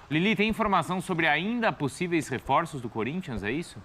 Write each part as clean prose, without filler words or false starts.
Lili, tem informação sobre ainda possíveis reforços do Corinthians, é isso?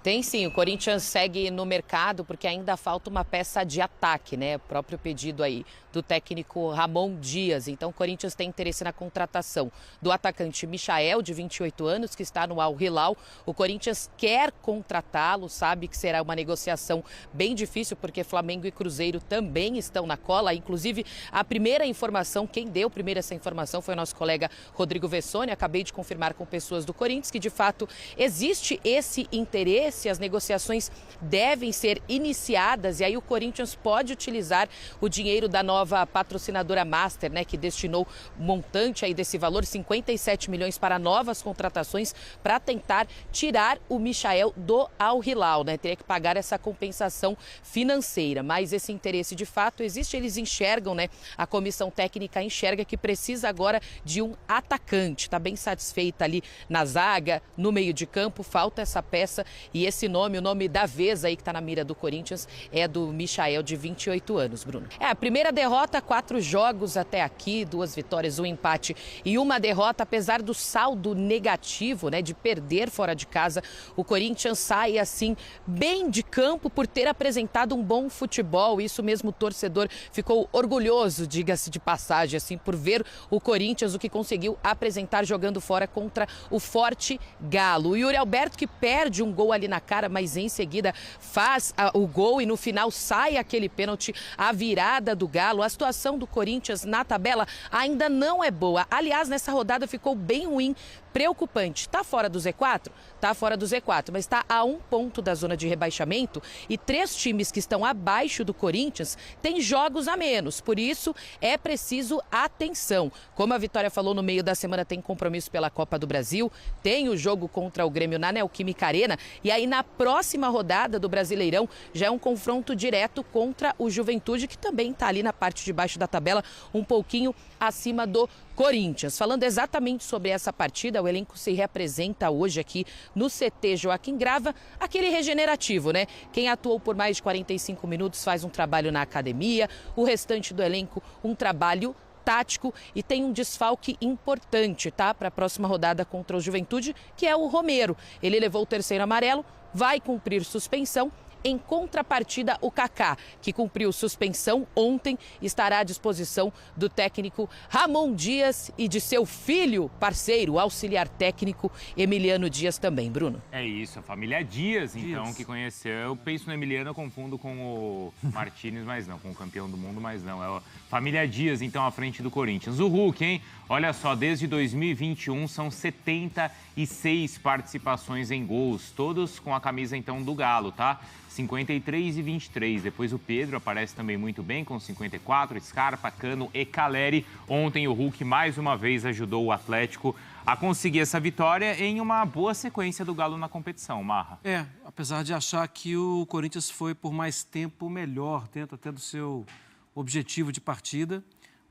Tem sim, o Corinthians segue no mercado porque ainda falta uma peça de ataque, né? O próprio pedido aí do técnico Ramon Dias. Então o Corinthians tem interesse na contratação do atacante Michael, de 28 anos, que está no Al Hilal. O Corinthians quer contratá-lo, sabe que será uma negociação bem difícil porque Flamengo e Cruzeiro também estão na cola. Inclusive, a primeira informação, quem deu primeiro essa informação foi o nosso colega Rodrigo Vessone. Acabei de confirmar com pessoas do Corinthians que de fato existe esse interesse. As negociações devem ser iniciadas e aí o Corinthians pode utilizar o dinheiro da nova patrocinadora Master, né, que destinou um montante aí desse valor, 57 milhões para novas contratações para tentar tirar o Michael do Al Hilal, né? Teria que pagar essa compensação financeira, mas esse interesse de fato existe, eles enxergam, né? A comissão técnica enxerga que precisa agora de um atacante, está bem satisfeita ali na zaga, no meio de campo, falta essa peça. E esse nome, o nome da vez aí que está na mira do Corinthians é do Michael, de 28 anos, Bruno. É a primeira derrota, 4 jogos até aqui, 2 vitórias, 1 empate e 1 derrota. Apesar do saldo negativo, né, de perder fora de casa, o Corinthians sai assim bem de campo por ter apresentado um bom futebol. Isso mesmo, o torcedor ficou orgulhoso, diga-se de passagem, assim, por ver o Corinthians, o que conseguiu apresentar jogando fora contra o forte Galo. O Yuri Alberto, que perde um gol ali na cara, mas em seguida faz o gol e no final sai aquele pênalti, a virada do Galo. A situação do Corinthians na tabela ainda não é boa. Aliás, nessa rodada ficou bem ruim, preocupante. Está fora do Z4? Está fora do Z4, mas está a 1 ponto da zona de rebaixamento e 3 times que estão abaixo do Corinthians têm jogos a menos. Por isso, é preciso atenção. Como a Vitória falou, no meio da semana tem compromisso pela Copa do Brasil, tem o jogo contra o Grêmio na Neoquímica Arena e aí na próxima rodada do Brasileirão já é um confronto direto contra o Juventude, que também está ali na parte de baixo da tabela, um pouquinho acima do Corinthians. Falando exatamente sobre essa partida, o elenco se reapresenta hoje aqui no CT Joaquim Grava, aquele regenerativo, né? Quem atuou por mais de 45 minutos faz um trabalho na academia, o restante do elenco um trabalho tático e tem um desfalque importante, tá? Para a próxima rodada contra o Juventude, que é o Romero. Ele levou o 3º amarelo, vai cumprir suspensão. Em contrapartida, o Kaká, que cumpriu suspensão ontem, estará à disposição do técnico Ramon Dias e de seu filho, parceiro, auxiliar técnico Emiliano Dias também, Bruno. É isso, a família Dias, então, que conheceu. Eu penso no Emiliano, eu confundo com o Martínez, mas não, com o campeão do mundo, mas não. É a família Dias, então, à frente do Corinthians. O Hulk, hein? Olha só, desde 2021 são 76 participações em gols, todos com a camisa, então, do Galo, tá? 53 e 23. Depois o Pedro aparece também muito bem com 54, Scarpa, Cano e Caleri. Ontem o Hulk mais uma vez ajudou o Atlético a conseguir essa vitória em uma boa sequência do Galo na competição, Marra. Apesar de achar que o Corinthians foi por mais tempo melhor dentro até do seu objetivo de partida,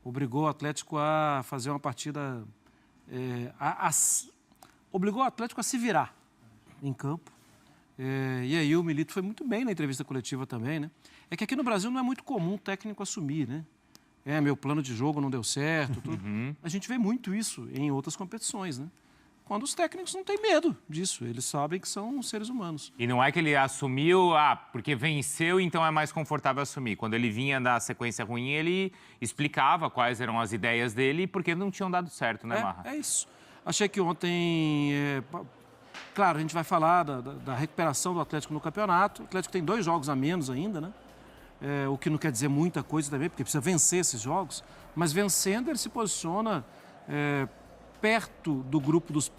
obrigou o Atlético a fazer uma partida, obrigou o Atlético a se virar em campo. E aí o Milito foi muito bem na entrevista coletiva também, né? É que aqui no Brasil não é muito comum o técnico assumir, né? Meu plano de jogo não deu certo, tudo. A gente vê muito isso em outras competições, né? Quando os técnicos não têm medo disso, eles sabem que são seres humanos. E não é que ele assumiu, porque venceu, então é mais confortável assumir. Quando ele vinha da sequência ruim, ele explicava quais eram as ideias dele e porque não tinham dado certo, né, Marra? É isso. Achei que ontem... Claro, a gente vai falar da recuperação do Atlético no campeonato. O Atlético tem 2 jogos a menos ainda, né? O que não quer dizer muita coisa também, porque precisa vencer esses jogos. Mas vencendo, ele se posiciona perto do grupo dos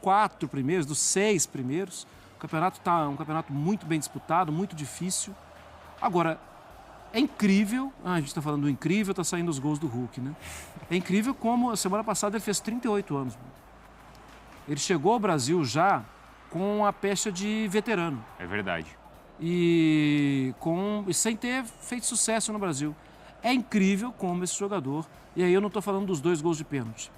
4 primeiros, dos 6 primeiros. O campeonato está um campeonato muito bem disputado, muito difícil. Agora, é incrível... a gente está falando do incrível, está saindo os gols do Hulk, né? É incrível como a semana passada ele fez 38 anos. Ele chegou ao Brasil já com a pecha de veterano. É verdade. E sem ter feito sucesso no Brasil. É incrível como esse jogador... E aí eu não estou falando dos 2 gols de pênalti.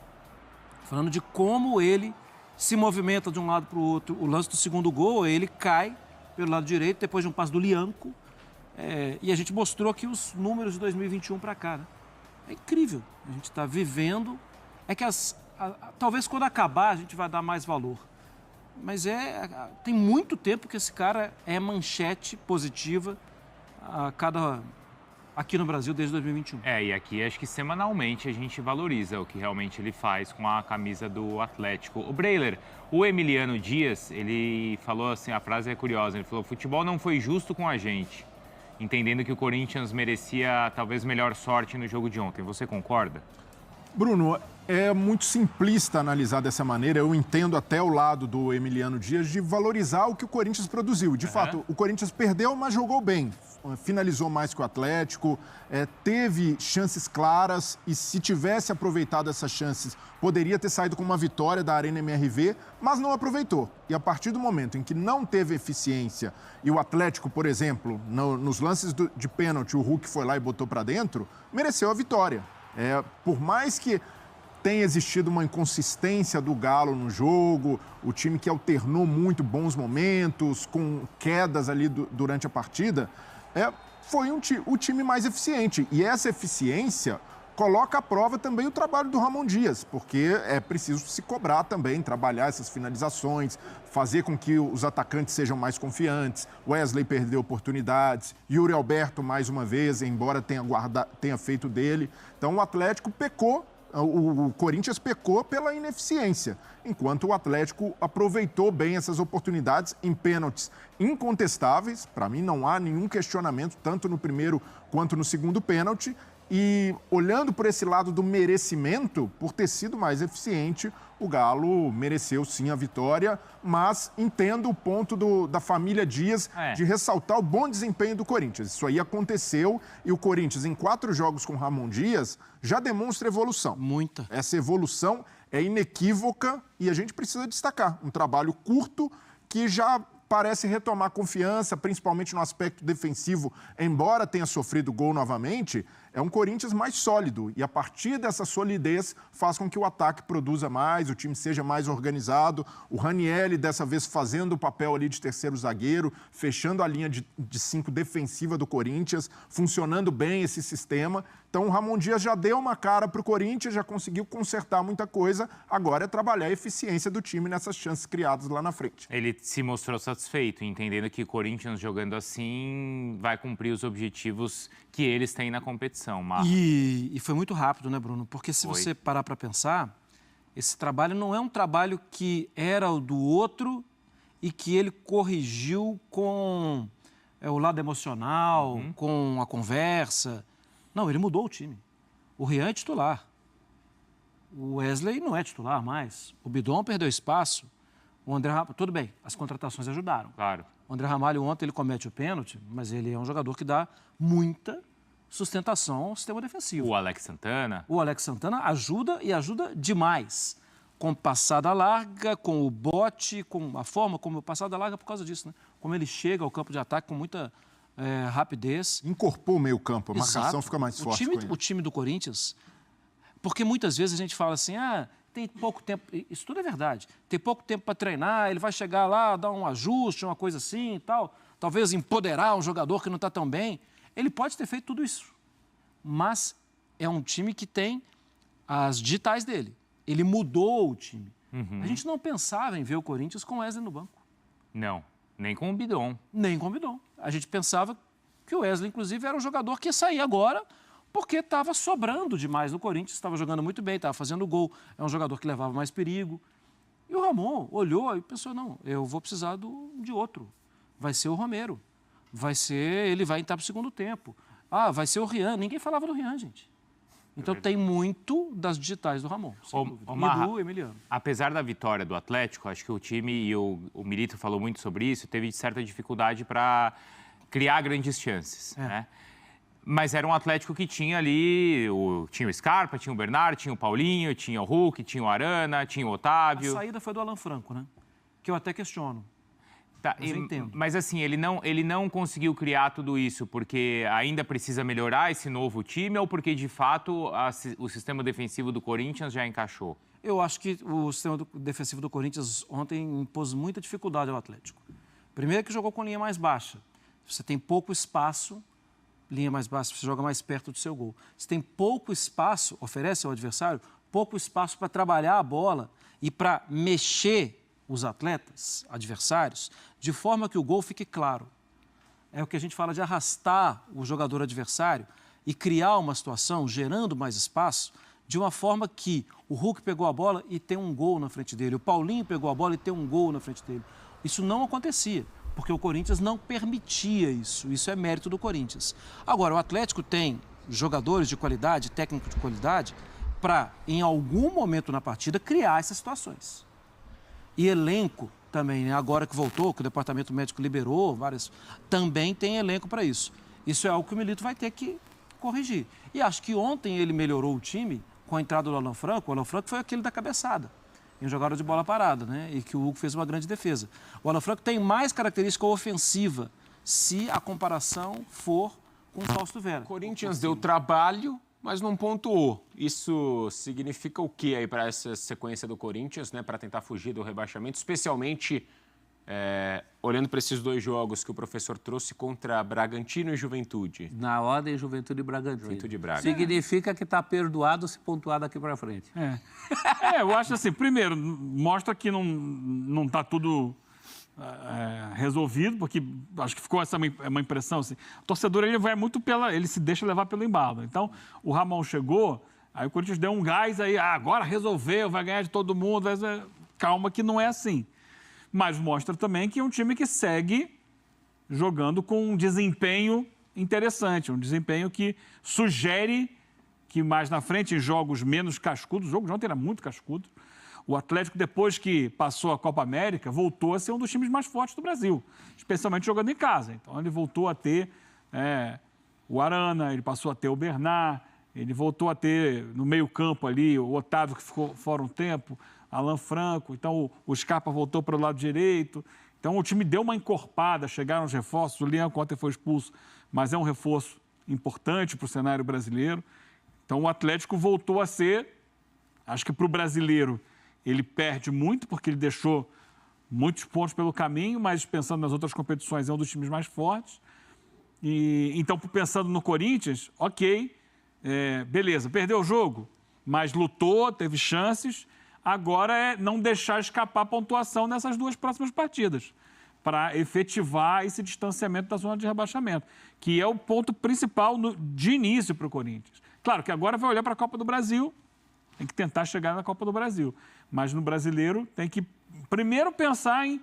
Estou falando de como ele se movimenta de um lado para o outro. O lance do 2º gol, ele cai pelo lado direito, depois de um passe do Lianco. E a gente mostrou aqui os números de 2021 para cá, né? É incrível. A gente está vivendo É que talvez quando acabar a gente vai dar mais valor. Mas tem muito tempo que esse cara é manchete positiva aqui no Brasil desde 2021. E aqui acho que semanalmente a gente valoriza o que realmente ele faz com a camisa do Atlético. O Breiler, o Emiliano Dias, ele falou assim, a frase é curiosa, ele falou: futebol não foi justo com a gente, entendendo que o Corinthians merecia talvez melhor sorte no jogo de ontem. Você concorda? Bruno, é muito simplista analisar dessa maneira. Eu entendo até o lado do Emiliano Dias de valorizar o que o Corinthians produziu. De fato, o Corinthians perdeu, mas jogou bem. Finalizou mais que o Atlético, teve chances claras e se tivesse aproveitado essas chances, poderia ter saído com uma vitória da Arena MRV, mas não aproveitou. E a partir do momento em que não teve eficiência e o Atlético, por exemplo, nos lances de pênalti, o Hulk foi lá e botou para dentro, mereceu a vitória. Por mais que tenha existido uma inconsistência do Galo no jogo, o time que alternou muito bons momentos, com quedas ali durante a partida, foi o time mais eficiente. E essa eficiência coloca à prova também o trabalho do Ramon Dias, porque é preciso se cobrar também, trabalhar essas finalizações, fazer com que os atacantes sejam mais confiantes. Wesley perdeu oportunidades, Yuri Alberto mais uma vez, embora tenha feito dele. Então o Atlético pecou, o Corinthians pecou pela ineficiência, enquanto o Atlético aproveitou bem essas oportunidades em pênaltis incontestáveis. Para mim não há nenhum questionamento, tanto no primeiro quanto no segundo pênalti. E olhando por esse lado do merecimento, por ter sido mais eficiente, o Galo mereceu sim a vitória, mas entendo o ponto da família Dias de ressaltar o bom desempenho do Corinthians. Isso aí aconteceu e o Corinthians, em 4 jogos com Ramon Dias, já demonstra evolução. Muita. Essa evolução é inequívoca e a gente precisa destacar. Um trabalho curto que já parece retomar confiança, principalmente no aspecto defensivo, embora tenha sofrido gol novamente. É um Corinthians mais sólido e a partir dessa solidez faz com que o ataque produza mais, o time seja mais organizado. O Ranieri dessa vez fazendo o papel ali de terceiro zagueiro, fechando a linha de 5 defensiva do Corinthians, funcionando bem esse sistema. Então o Ramon Dias já deu uma cara para o Corinthians, já conseguiu consertar muita coisa, agora é trabalhar a eficiência do time nessas chances criadas lá na frente. Ele se mostrou satisfeito, entendendo que o Corinthians jogando assim vai cumprir os objetivos que eles têm na competição. E foi muito rápido, né, Bruno? Porque se você parar para pensar, esse trabalho não é um trabalho que era o do outro e que ele corrigiu com o lado emocional, com a conversa. Não, ele mudou o time. O Rian é titular. O Wesley não é titular mais. O Bidon perdeu espaço. O André Ramalho, tudo bem, as contratações ajudaram. Claro. O André Ramalho ontem ele comete o pênalti, mas ele é um jogador que dá muita sustentação ao sistema defensivo. O Alex Santana. O Alex Santana ajuda e ajuda demais. Com passada larga, com o bote, com a forma como passada larga por causa disso, né? Como ele chega ao campo de ataque com muita rapidez. Incorporou o meio campo, a marcação Exato. fica mais forte com ele. O time do Corinthians, porque muitas vezes a gente fala assim, tem pouco tempo, isso tudo é verdade, tem pouco tempo para treinar, ele vai chegar lá, dar um ajuste, uma coisa assim e tal, talvez empoderar um jogador que não está tão bem. Ele pode ter feito tudo isso, mas é um time que tem as digitais dele. Ele mudou o time. A gente não pensava em ver o Corinthians com o Wesley no banco. Não, nem com o Bidon. Nem com o Bidon. A gente pensava que o Wesley, inclusive, era um jogador que ia sair agora porque estava sobrando demais no Corinthians, estava jogando muito bem, estava fazendo gol. É um jogador que levava mais perigo. E o Ramon olhou e pensou, não, eu vou precisar de outro. Vai ser o Romero. Ele vai entrar para o segundo tempo. Vai ser o Rian. Ninguém falava do Rian, gente. Então tem muito das digitais do Ramon, sem dúvida. E do Emiliano. Apesar da vitória do Atlético, acho que o time, e o Milito falou muito sobre isso, teve certa dificuldade para criar grandes chances, né? Mas era um Atlético que tinha ali, tinha o Scarpa, tinha o Bernard, tinha o Paulinho, tinha o Hulk, tinha o Arana, tinha o Otávio. A saída foi do Alan Franco, né? Que eu até questiono. Tá, mas assim, ele não conseguiu criar tudo isso porque ainda precisa melhorar esse novo time ou porque, de fato, o sistema defensivo do Corinthians já encaixou? Eu acho que o sistema defensivo do Corinthians ontem impôs muita dificuldade ao Atlético. Primeiro que jogou com linha mais baixa. Você tem pouco espaço, linha mais baixa, você joga mais perto do seu gol. Você tem pouco espaço, oferece ao adversário pouco espaço para trabalhar a bola e para mexer os atletas adversários de forma que o gol fique claro. É o que a gente fala de arrastar o jogador adversário e criar uma situação, gerando mais espaço, de uma forma que o Hulk pegou a bola e tem um gol na frente dele, o Paulinho pegou a bola e tem um gol na frente dele. Isso não acontecia, porque o Corinthians não permitia isso. Isso é mérito do Corinthians. Agora, o Atlético tem jogadores de qualidade, técnicos de qualidade, para, em algum momento na partida, criar essas situações. E elenco também, né? Agora que voltou, que o departamento médico liberou, também tem elenco para isso. Isso é algo que o Milito vai ter que corrigir. E acho que ontem ele melhorou o time com a entrada do Alan Franco. O Alan Franco foi aquele da cabeçada, em jogada de bola parada, né? E que o Hugo fez uma grande defesa. O Alan Franco tem mais característica ofensiva, se a comparação for com o Fausto Vera. O Corinthians deu trabalho, mas não pontuou. Isso significa o que aí para essa sequência do Corinthians, né? Para tentar fugir do rebaixamento, especialmente olhando para esses 2 jogos que o professor trouxe contra Bragantino e Juventude. Na ordem, Juventude e Bragantino. Juventude e Braga. Significa que está perdoado se pontuar daqui para frente. Eu acho assim, primeiro, mostra que não está tudo resolvido, porque acho que ficou uma impressão assim. O torcedor ele se deixa levar pelo embalo. Então, o Ramon chegou, aí o Corinthians deu um gás aí, agora resolveu, vai ganhar de todo mundo. Calma que não é assim. Mas mostra também que é um time que segue jogando com um desempenho interessante, um desempenho que sugere que mais na frente, em jogos menos cascudos, o jogo de ontem era muito cascudo, o Atlético, depois que passou a Copa América, voltou a ser um dos times mais fortes do Brasil, especialmente jogando em casa. Então, ele voltou a ter o Arana, ele passou a ter o Bernard, ele voltou a ter no meio-campo ali o Otávio, que ficou fora um tempo, Alan Franco, então o Scarpa voltou para o lado direito. Então o time deu uma encorpada, chegaram os reforços, o Lian ontem foi expulso, mas é um reforço importante para o cenário brasileiro. Então o Atlético voltou a ser, acho que para o brasileiro ele perde muito, porque ele deixou muitos pontos pelo caminho, mas pensando nas outras competições é um dos times mais fortes. E então, pensando no Corinthians, ok, beleza, perdeu o jogo, mas lutou, teve chances. Agora é não deixar escapar a pontuação nessas 2 próximas partidas, para efetivar esse distanciamento da zona de rebaixamento, que é o ponto principal de início para o Corinthians. Claro que agora vai olhar para a Copa do Brasil, tem que tentar chegar na Copa do Brasil, mas no brasileiro tem que primeiro pensar em,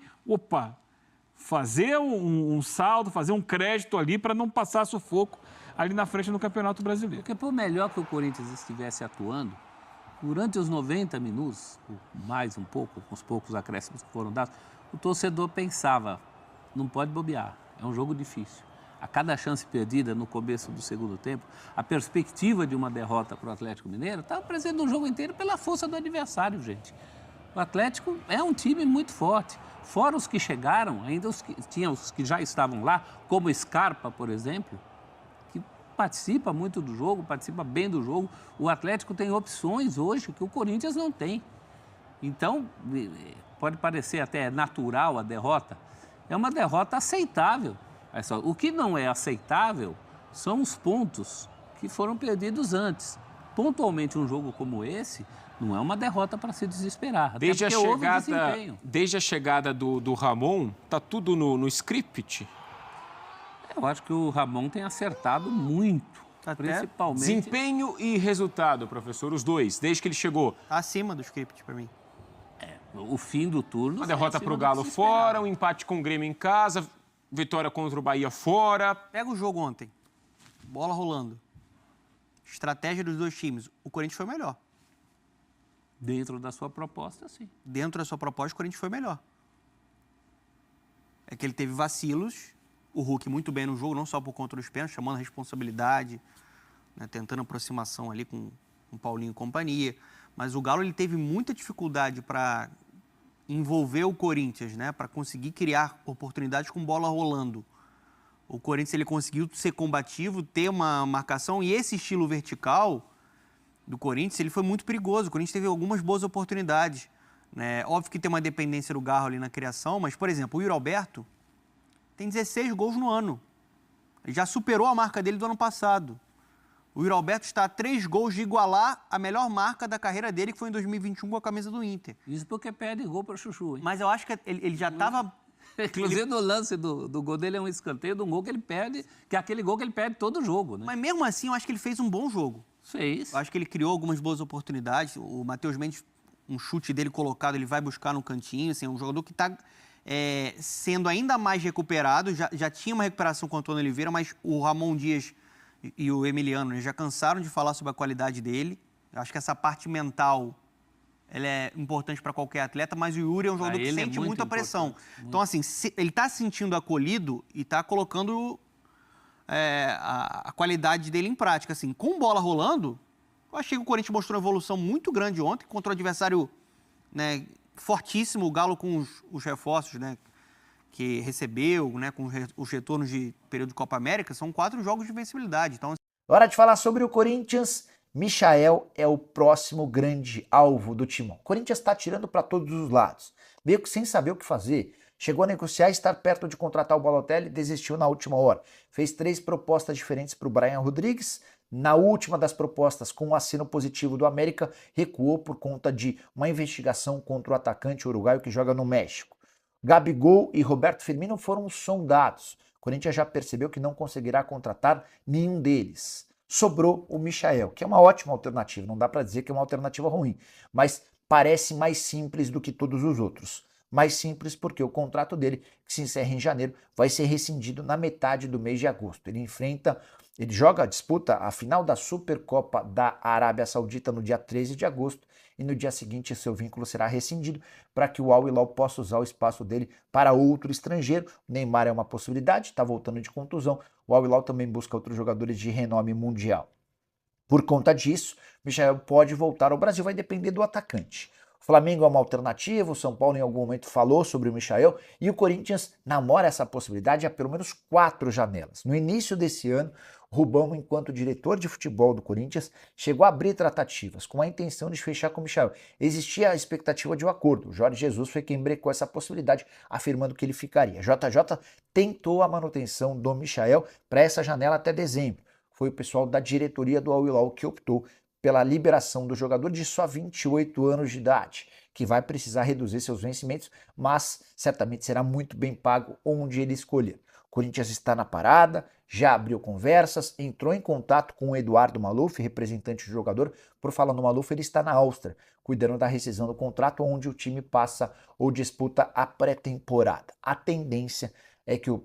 fazer um saldo, fazer um crédito ali para não passar sufoco ali na frente no Campeonato Brasileiro. Porque por melhor que o Corinthians estivesse atuando, durante os 90 minutos, mais um pouco, com os poucos acréscimos que foram dados, o torcedor pensava, não pode bobear, é um jogo difícil. A cada chance perdida no começo do segundo tempo, a perspectiva de uma derrota para o Atlético Mineiro estava presente no jogo inteiro pela força do adversário, gente. O Atlético é um time muito forte. Fora os que chegaram, ainda os que já estavam lá, como Scarpa, por exemplo, participa muito do jogo, participa bem do jogo. O Atlético tem opções hoje que o Corinthians não tem. Então, pode parecer até natural a derrota, é uma derrota aceitável. O que não é aceitável são os pontos que foram perdidos antes. Pontualmente, um jogo como esse não é uma derrota para se desesperar. Desde a chegada do Ramon, está tudo no script? Eu acho que o Ramon tem acertado muito, principalmente... Desempenho e resultado, professor, os 2, desde que ele chegou. Tá acima do script para mim. O fim do turno... Uma derrota para o Galo fora, um empate com o Grêmio em casa, vitória contra o Bahia fora. Pega o jogo ontem, bola rolando. Estratégia dos 2 times, o Corinthians foi melhor. Dentro da sua proposta, sim. Dentro da sua proposta, o Corinthians foi melhor. É que ele teve vacilos... O Hulk muito bem no jogo, não só por conta dos pênaltis, chamando a responsabilidade, né, tentando aproximação ali com o Paulinho e companhia. Mas o Galo ele teve muita dificuldade para envolver o Corinthians, né, para conseguir criar oportunidades com bola rolando. O Corinthians ele conseguiu ser combativo, ter uma marcação, e esse estilo vertical do Corinthians ele foi muito perigoso. O Corinthians teve algumas boas oportunidades. Né? Óbvio que tem uma dependência do Garro ali na criação, mas, por exemplo, o Yuri Alberto tem 16 gols no ano. Ele já superou a marca dele do ano passado. O Yuri Alberto está a 3 gols de igualar a melhor marca da carreira dele, que foi em 2021 com a camisa do Inter. Isso porque perde gol para Chuchu, hein? Mas eu acho que ele já estava... Inclusive no lance do gol dele é um escanteio de um gol que ele perde, que é aquele gol que ele perde todo jogo, né? Mas mesmo assim, eu acho que ele fez um bom jogo. Fez. Eu acho que ele criou algumas boas oportunidades. O Matheus Mendes, um chute dele colocado, ele vai buscar no cantinho. Assim, é um jogador que está sendo ainda mais recuperado. Já tinha uma recuperação com o Antônio Oliveira, mas o Ramon Dias e o Emiliano, né, já cansaram de falar sobre a qualidade dele. Eu acho que essa parte mental ela é importante para qualquer atleta, mas o Yuri é um jogador que sente muita pressão. Então, assim, ele está se sentindo acolhido e está colocando a qualidade dele em prática. Assim, com bola rolando, eu achei que o Corinthians mostrou uma evolução muito grande ontem contra o adversário, né, fortíssimo, o Galo com os reforços, né, que recebeu, né, com os retornos de período de Copa América. São 4 jogos de vencibilidade. Então, Hora de falar sobre o Corinthians. Michael é o próximo grande alvo do Timão. O Corinthians está atirando para todos os lados, meio que sem saber o que fazer. Chegou a negociar, estar perto de contratar o Balotelli, desistiu na última hora. Fez 3 propostas diferentes para o Brian Rodrigues. Na última das propostas, com um assino positivo do América, recuou por conta de uma investigação contra o atacante uruguaio que joga no México. Gabigol e Roberto Firmino foram sondados. O Corinthians já percebeu que não conseguirá contratar nenhum deles. Sobrou o Michael, que é uma ótima alternativa, não dá para dizer que é uma alternativa ruim, mas parece mais simples do que todos os outros. Mais simples porque o contrato dele, que se encerra em janeiro, vai ser rescindido na metade do mês de agosto. Ele disputa a final da Supercopa da Arábia Saudita no dia 13 de agosto e no dia seguinte seu vínculo será rescindido para que o Al Hilal possa usar o espaço dele para outro estrangeiro. O Neymar é uma possibilidade, está voltando de contusão. O Al Hilal também busca outros jogadores de renome mundial. Por conta disso, Michael pode voltar ao Brasil, vai depender do atacante. O Flamengo é uma alternativa, o São Paulo em algum momento falou sobre o Michael e o Corinthians namora essa possibilidade há pelo menos 4 janelas. No início desse ano, Rubão, enquanto diretor de futebol do Corinthians, chegou a abrir tratativas com a intenção de fechar com o Michael. Existia a expectativa de um acordo. O Jorge Jesus foi quem brecou essa possibilidade, afirmando que ele ficaria. JJ tentou a manutenção do Michael para essa janela até dezembro. Foi o pessoal da diretoria do Al Hilal que optou pela liberação do jogador de só 28 anos de idade, que vai precisar reduzir seus vencimentos, mas certamente será muito bem pago onde ele escolher. O Corinthians está na parada, já abriu conversas, entrou em contato com o Eduardo Maluf, representante do jogador. Por falar no Maluf, ele está na Áustria, cuidando da rescisão do contrato, onde o time passa ou disputa a pré-temporada. A tendência é que o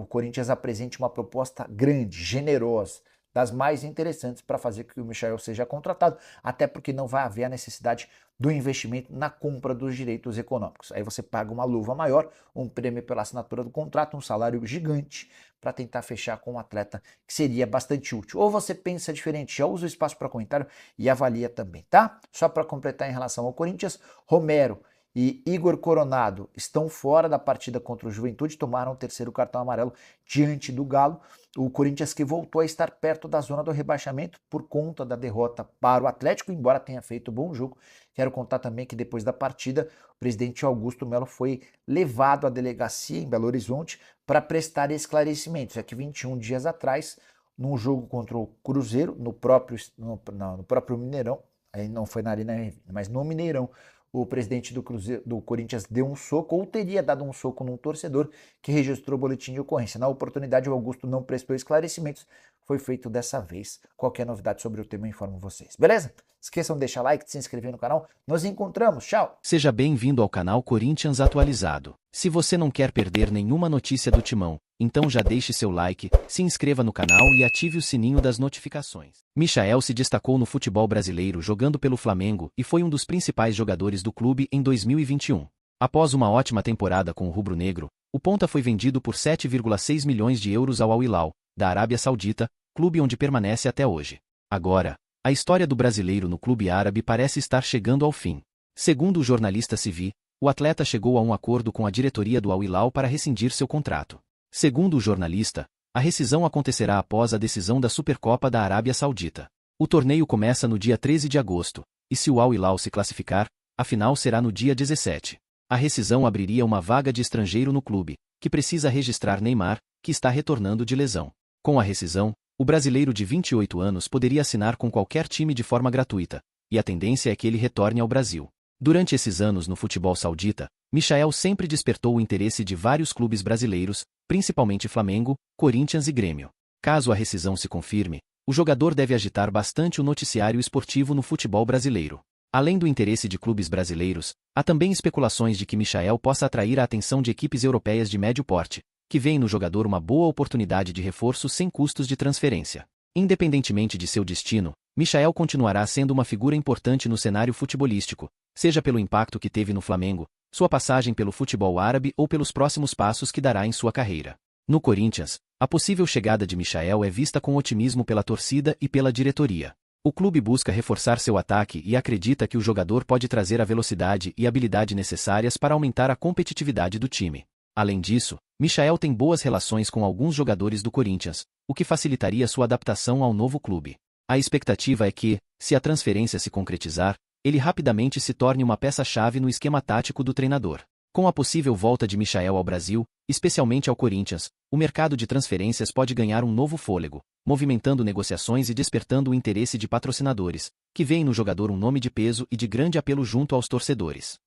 Corinthians apresente uma proposta grande, generosa, das mais interessantes para fazer com que o Michael seja contratado, até porque não vai haver a necessidade do investimento na compra dos direitos econômicos. Aí você paga uma luva maior, um prêmio pela assinatura do contrato, um salário gigante para tentar fechar com um atleta que seria bastante útil. Ou você pensa diferente, já usa o espaço para comentário e avalia também, tá? Só para completar em relação ao Corinthians, Romero e Igor Coronado estão fora da partida contra o Juventude, tomaram o 3º cartão amarelo diante do Galo. O Corinthians que voltou a estar perto da zona do rebaixamento por conta da derrota para o Atlético, embora tenha feito um bom jogo. Quero contar também que depois da partida, o presidente Augusto Melo foi levado à delegacia em Belo Horizonte para prestar esclarecimentos. É que 21 dias atrás, num jogo contra o Cruzeiro, no próprio Mineirão, aí não foi na Arena, mas no Mineirão, o presidente do Corinthians deu um soco, ou teria dado um soco num torcedor que registrou o boletim de ocorrência. Na oportunidade, o Augusto não prestou esclarecimentos. Foi feito dessa vez. Qualquer novidade sobre o tema, eu informo vocês. Beleza? Esqueçam de deixar like, de se inscrever no canal. Nos encontramos. Tchau! Seja bem-vindo ao canal Corinthians Atualizado. Se você não quer perder nenhuma notícia do Timão, então já deixe seu like, se inscreva no canal e ative o sininho das notificações. Michael se destacou no futebol brasileiro jogando pelo Flamengo e foi um dos principais jogadores do clube em 2021. Após uma ótima temporada com o rubro-negro, o ponta foi vendido por 7,6 milhões de euros ao Al Hilal, da Arábia Saudita, clube onde permanece até hoje. Agora, a história do brasileiro no clube árabe parece estar chegando ao fim. Segundo o jornalista Civi, o atleta chegou a um acordo com a diretoria do Al Hilal para rescindir seu contrato. Segundo o jornalista, a rescisão acontecerá após a decisão da Supercopa da Arábia Saudita. O torneio começa no dia 13 de agosto, e se o Al Hilal se classificar, a final será no dia 17. A rescisão abriria uma vaga de estrangeiro no clube, que precisa registrar Neymar, que está retornando de lesão. Com a rescisão, O brasileiro de 28 anos poderia assinar com qualquer time de forma gratuita, e a tendência é que ele retorne ao Brasil. Durante esses anos no futebol saudita, Michael sempre despertou o interesse de vários clubes brasileiros, principalmente Flamengo, Corinthians e Grêmio. Caso a rescisão se confirme, o jogador deve agitar bastante o noticiário esportivo no futebol brasileiro. Além do interesse de clubes brasileiros, há também especulações de que Michael possa atrair a atenção de equipes europeias de médio porte, que veem no jogador uma boa oportunidade de reforço sem custos de transferência. Independentemente de seu destino, Michael continuará sendo uma figura importante no cenário futebolístico, seja pelo impacto que teve no Flamengo, sua passagem pelo futebol árabe ou pelos próximos passos que dará em sua carreira. No Corinthians, a possível chegada de Michael é vista com otimismo pela torcida e pela diretoria. O clube busca reforçar seu ataque e acredita que o jogador pode trazer a velocidade e habilidade necessárias para aumentar a competitividade do time. Além disso, Michael tem boas relações com alguns jogadores do Corinthians, o que facilitaria sua adaptação ao novo clube. A expectativa é que, se a transferência se concretizar, ele rapidamente se torne uma peça-chave no esquema tático do treinador. Com a possível volta de Michael ao Brasil, especialmente ao Corinthians, o mercado de transferências pode ganhar um novo fôlego, movimentando negociações e despertando o interesse de patrocinadores, que veem no jogador um nome de peso e de grande apelo junto aos torcedores.